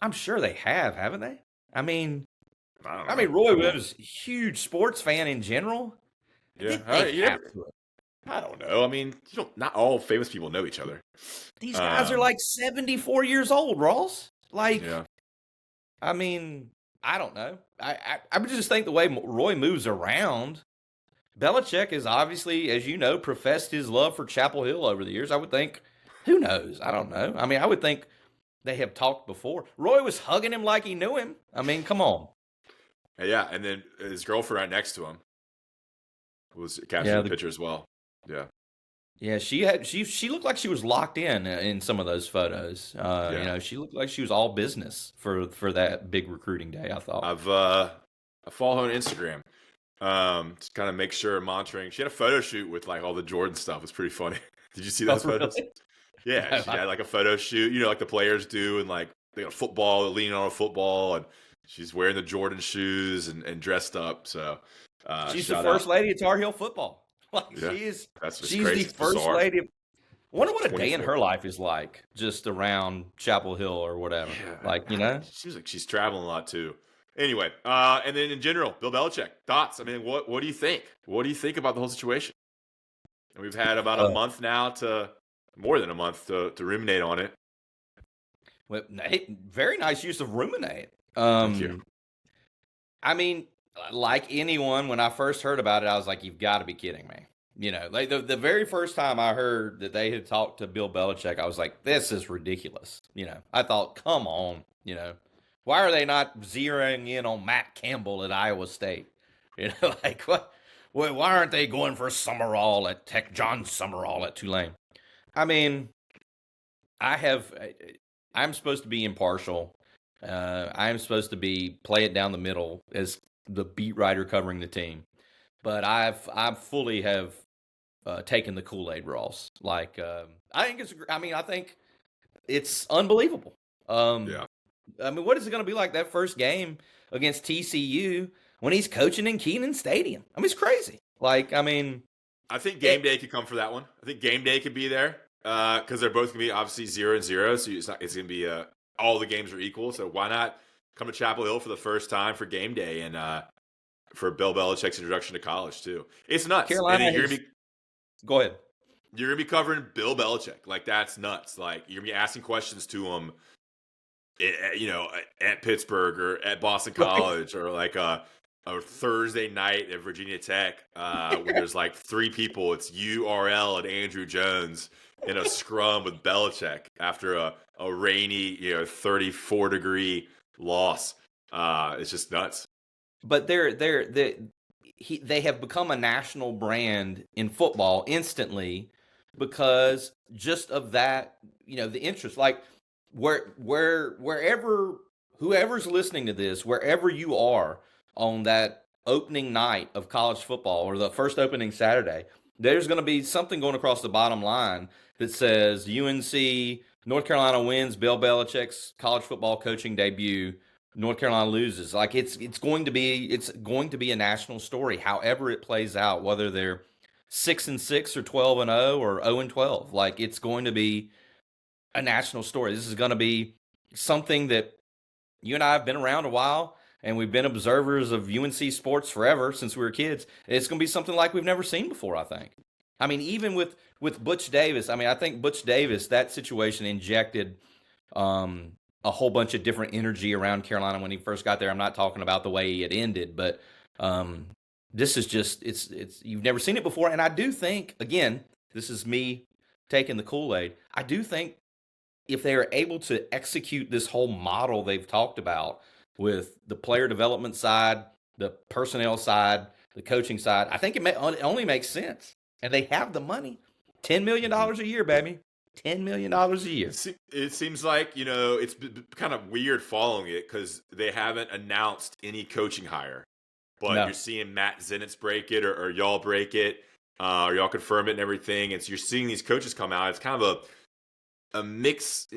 I'm sure they have, haven't they? I mean, Roy Williams, huge sports fan in general. Yeah, I don't know. Not all famous people know each other. These guys are like 74 years old, Ross. Like, yeah. I don't know. I would just think the way Roy moves around. Belichick has obviously, as you know, professed his love for Chapel Hill over the years. I would think, who knows? I don't know. I would think they have talked before. Roy was hugging him like he knew him. Come on. Yeah, and then his girlfriend right next to him was capturing the picture as well. Yeah. Yeah, she looked like she was locked in some of those photos. She looked like she was all business for that big recruiting day, I thought. I follow her on Instagram. To kind of make sure monitoring. She had a photo shoot with like all the Jordan stuff. It was pretty funny. Did you see those photos? Really? Yeah, she had like a photo shoot, like the players do, and like they got football, leaning on a football, and she's wearing the Jordan shoes and dressed up. So she's the first lady of Tar Heel football. She's the first lady. I wonder what a day in her life is like, just around Chapel Hill or whatever. Yeah, Seems like she's traveling a lot too. Anyway, and then in general, Bill Belichick, thoughts? What do you think? What do you think about the whole situation? And we've had about a month now more than a month to ruminate on it. Well, very nice use of ruminate. Thank you. Like anyone, when I first heard about it, I was like, you've got to be kidding me. Like the very first time I heard that they had talked to Bill Belichick, I was like, this is ridiculous. I thought, come on, why are they not zeroing in on Matt Campbell at Iowa State? Like what? Why aren't they going for Summerall at Tech? John Summerall at Tulane? I'm supposed to be impartial. I'm supposed to play it down the middle as the beat writer covering the team, but I fully have taken the Kool-Aid, Ross. I think it's unbelievable. Yeah. What is it going to be like that first game against TCU when he's coaching in Kenan Stadium? It's crazy. I think game day could come for that one. I think game day could be there because they're both going to be obviously 0-0. So it's going to be all the games are equal. So why not come to Chapel Hill for the first time for game day and for Bill Belichick's introduction to college too? It's nuts. Carolina, go ahead. You're going to be covering Bill Belichick. That's nuts. You're going to be asking questions to him. At Pittsburgh or at Boston College or a Thursday night at Virginia Tech where there's three people. It's URL and Andrew Jones in a scrum with Belichick after a rainy 34-degree loss. It's just nuts. But they have become a national brand in football instantly because just of that, the interest. Whoever's listening to this, wherever you are on that opening night of college football or the first opening Saturday, there's going to be something going across the bottom line that says UNC North Carolina wins Bill Belichick's college football coaching debut. North Carolina loses. Like it's going to be a national story. However it plays out, whether they're 6-6 or 12-0 or 0-12, like it's going to be a national story. This is going to be something that you and I have been around a while, and we've been observers of UNC sports forever since we were kids. It's going to be something like we've never seen before, I think. I mean, even with Butch Davis, I mean, I think Butch Davis, that situation injected a whole bunch of different energy around Carolina when he first got there. I'm not talking about the way it ended, but this is just, it's you've never seen it before. And I do think, again, this is me taking the Kool-Aid. I do think if they are able to execute this whole model they've talked about with the player development side, the personnel side, the coaching side, I think it only makes sense. And they have the money. $10 million a year, baby. $10 million a year. It seems like, it's kind of weird following it because they haven't announced any coaching hire. But you're seeing Matt Zenitz break it or y'all break it or y'all confirm it and everything. And so you're seeing these coaches come out. It's kind of a mixed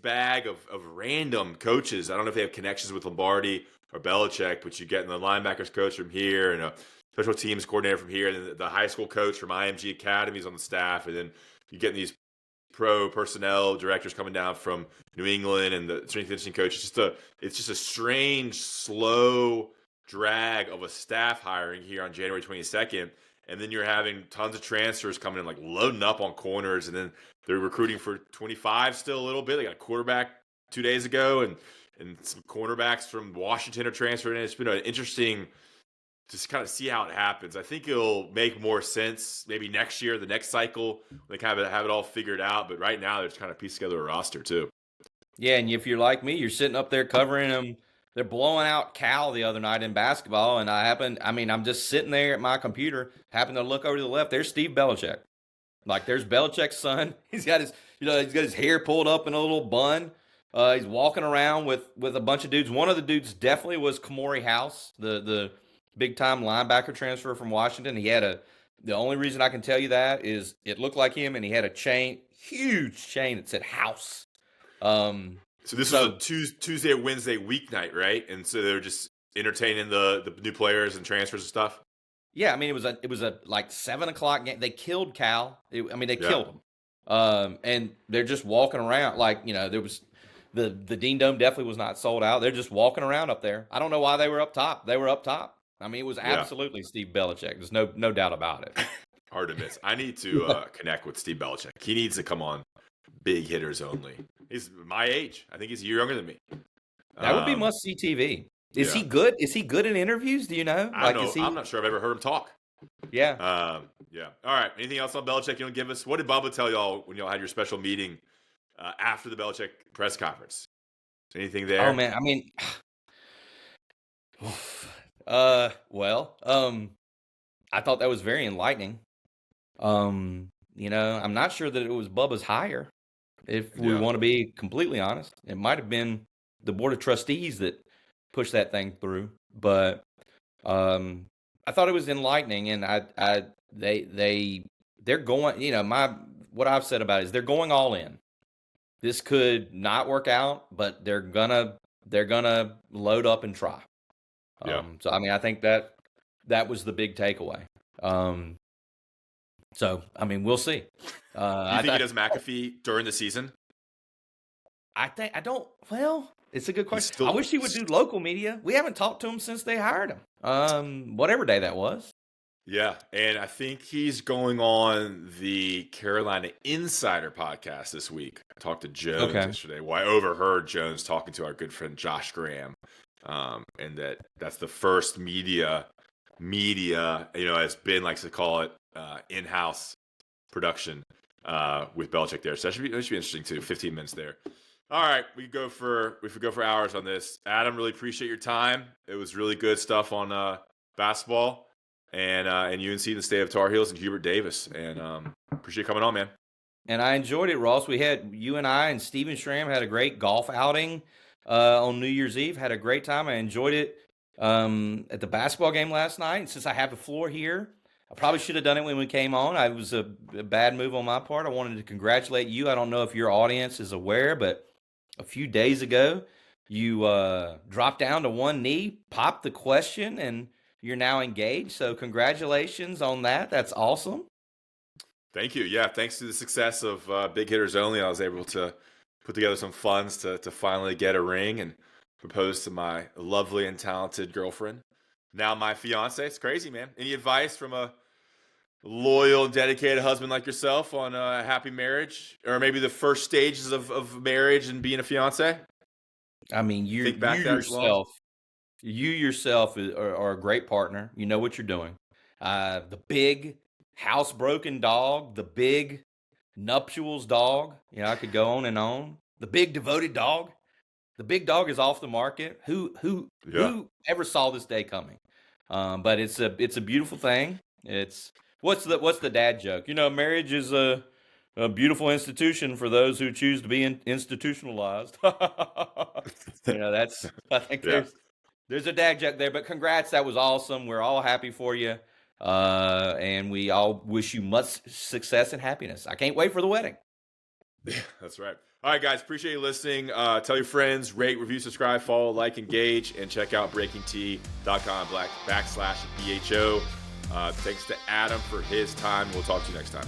bag of random coaches. I don't know if they have connections with Lombardi or Belichick, but you get the linebackers coach from here and a special teams coordinator from here, and then the high school coach from IMG Academies on the staff, and then you get these pro personnel directors coming down from New England and the strength and conditioning coach. It's just a strange, slow drag of a staff hiring here on January 22nd. And then you're having tons of transfers coming in, like loading up on corners, and then they're recruiting for 25 still a little bit. They got a quarterback 2 days ago, and some cornerbacks from Washington are transferring in. It's been an interesting just kind of see how it happens. I think it'll make more sense maybe next year, the next cycle, they kind of have it all figured out. But right now, they're just kind of piece together a roster too. Yeah, and if you're like me, you're sitting up there covering them. They're blowing out Cal the other night in basketball, and I'm just sitting there at my computer, happened to look over to the left. There's Steve Belichick. Like, there's Belichick's son. He's got his hair pulled up in a little bun. He's walking around with a bunch of dudes. One of the dudes definitely was Kamori House, the big-time linebacker transfer from Washington. The only reason I can tell you that is it looked like him, and he had a huge chain that said House. So this was a Tuesday or Wednesday weeknight, right? And so they were just entertaining the new players and transfers and stuff. Yeah, I mean it was a like 7:00 game. They killed Cal. They killed him. And they're just walking around like there was the Dean Dome definitely was not sold out. They're just walking around up there. I don't know why they were up top. They were up top. I mean, it was absolutely Steve Belichick. There's no doubt about it. Hard to miss. I need to connect with Steve Belichick. He needs to come on Big Hitters Only. He's my age. I think he's a year younger than me. That would be must-see TV. Is he good? Is he good in interviews? Do you know? I don't know. I'm not sure I've ever heard him talk. Yeah. Yeah. All right. Anything else on Belichick you want to give us? What did Bubba tell y'all when y'all had your special meeting after the Belichick press conference? Anything there? Oh, man. I mean... I thought that was very enlightening. I'm not sure that it was Bubba's hire. If we want to be completely honest, it might have been the board of trustees that pushed that thing through. But I thought it was enlightening, and they're going. What I've said about it is they're going all in. This could not work out, but they're gonna load up and try. So I mean, I think that was the big takeaway. So I mean, we'll see. Do you think he does McAfee during the season? Well, it's a good question. I wish he would do local media. We haven't talked to him since they hired him. Whatever day that was. Yeah, and I think he's going on the Carolina Insider podcast this week. I talked to Jones yesterday. Well, I overheard Jones talking to our good friend Josh Graham. And that's the first media, has been, likes to call it, in-house production with Belichick there. So that should be interesting too. 15 minutes there. All right, we could go for hours on this. Adam, really appreciate your time. It was really good stuff on basketball and UNC, the state of Tar Heels, and Hubert Davis. And appreciate you coming on, man. And I enjoyed it, Ross. You and I and Steven Schramm had a great golf outing on New Year's Eve. Had a great time. I enjoyed it at the basketball game last night. And since I have the floor here, I probably should have done it when we came on. It was a bad move on my part. I wanted to congratulate you. I don't know if your audience is aware, but a few days ago, you dropped down to one knee, popped the question, and you're now engaged. So congratulations on that. That's awesome. Thank you. Yeah, thanks to the success of Big Hitters Only, I was able to put together some funds to finally get a ring and propose to my lovely and talented girlfriend. Now my fiance. It's crazy, man. Any advice from a loyal and dedicated husband like yourself on a happy marriage, or maybe the first stages of marriage and being a fiance? I mean, you yourself are a great partner. You know what you're doing. The big housebroken dog, the big nuptials dog. You know, I could go on and on. The big devoted dog. The big dog is off the market. Who ever saw this day coming? But it's a beautiful thing. It's what's the dad joke? You know, marriage is a beautiful institution for those who choose to be institutionalized. You know, I think there's a dad joke there. But congrats, that was awesome. We're all happy for you, and we all wish you much success and happiness. I can't wait for the wedding. Yeah, that's right. All right, guys, appreciate you listening. Tell your friends, rate, review, subscribe, follow, like, engage, and check out breakingt.com/BHO. Thanks to Adam for his time. We'll talk to you next time.